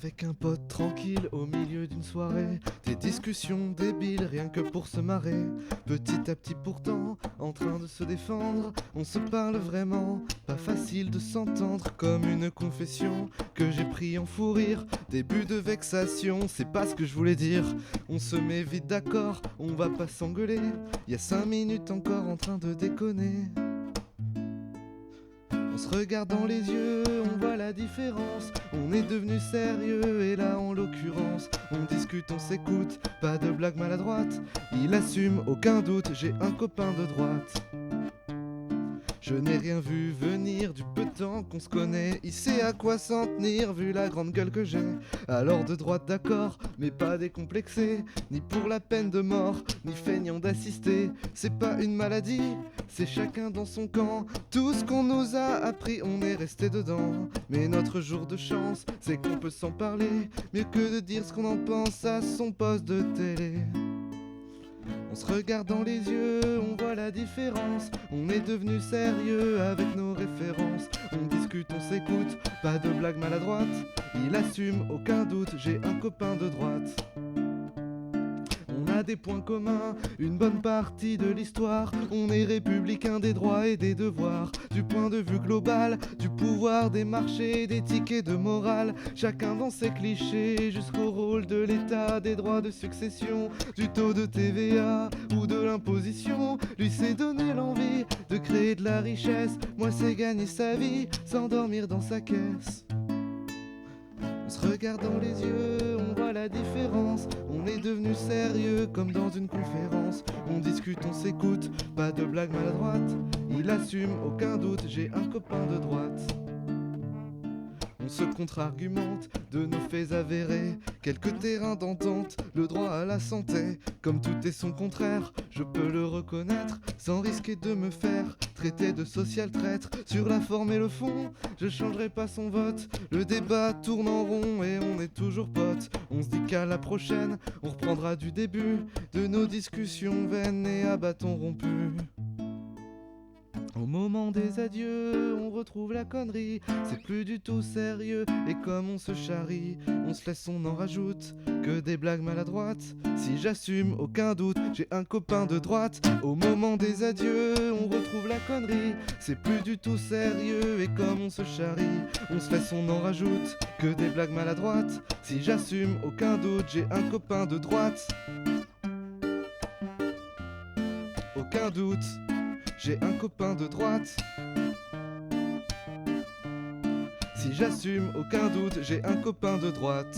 Avec un pote tranquille au milieu d'une soirée, des discussions débiles rien que pour se marrer. Petit à petit pourtant, en train de se défendre, on se parle vraiment, pas facile de s'entendre. Comme une confession que j'ai pris en fou rire, début de vexation, c'est pas ce que je voulais dire. On se met vite d'accord, on va pas s'engueuler, y a 5 minutes encore en train de déconner. On se regarde dans les yeux, on voit la différence. On est devenu sérieux et là en l'occurrence on discute, on s'écoute, pas de blague maladroite. Il assume, aucun doute, j'ai un copain de droite. Je n'ai rien vu venir du peu de temps qu'on se connaît. Il sait à quoi s'en tenir vu la grande gueule que j'ai. Alors de droite d'accord, mais pas décomplexé, ni pour la peine de mort, ni feignant d'assister. C'est pas une maladie, c'est chacun dans son camp. Tout ce qu'on nous a appris, on est resté dedans. Mais notre jour de chance, c'est qu'on peut s'en parler, mieux que de dire ce qu'on en pense à son poste de télé. On se regarde dans les yeux, on voit la différence. On est devenu sérieux avec nos références. On discute, on s'écoute, pas de blague maladroite. Il assume, aucun doute, j'ai un copain de droite. On a des points communs, une bonne partie de l'histoire. On est républicain des droits et des devoirs. Du point de vue global, du pouvoir des marchés, d'éthique et de morale. Chacun dans ses clichés, jusqu'au rôle de l'État, des droits de succession, du taux de TVA ou de l'imposition. Lui c'est donner l'envie de créer de la richesse. Moi c'est gagner sa vie sans dormir dans sa caisse. On se regarde dans les yeux, on voit la différence. On est devenu sérieux comme dans une conférence. On discute, on s'écoute, pas de blague maladroite. Il assume, aucun doute, j'ai un copain de droite. On se contre-argumente de nos faits avérés, quelques terrains d'entente, le droit à la santé. Comme tout est son contraire, je peux le reconnaître, sans risquer de me faire traiter de social traître. Sur la forme et le fond, je changerai pas son vote. Le débat tourne en rond et on est toujours potes. On se dit qu'à la prochaine, on reprendra du début de nos discussions vaines et à bâtons rompus. Au moment des adieux, on retrouve la connerie. C'est plus du tout sérieux et comme on se charrie, on se laisse, on en rajoute que des blagues maladroites. Si j'assume, aucun doute, j'ai un copain de droite. Au moment des adieux, on retrouve la connerie. C'est plus du tout sérieux et comme on se charrie, on se laisse, on en rajoute que des blagues maladroites. Si j'assume, aucun doute, j'ai un copain de droite. Aucun doute, j'ai un copain de droite. Si j'assume, aucun doute, j'ai un copain de droite.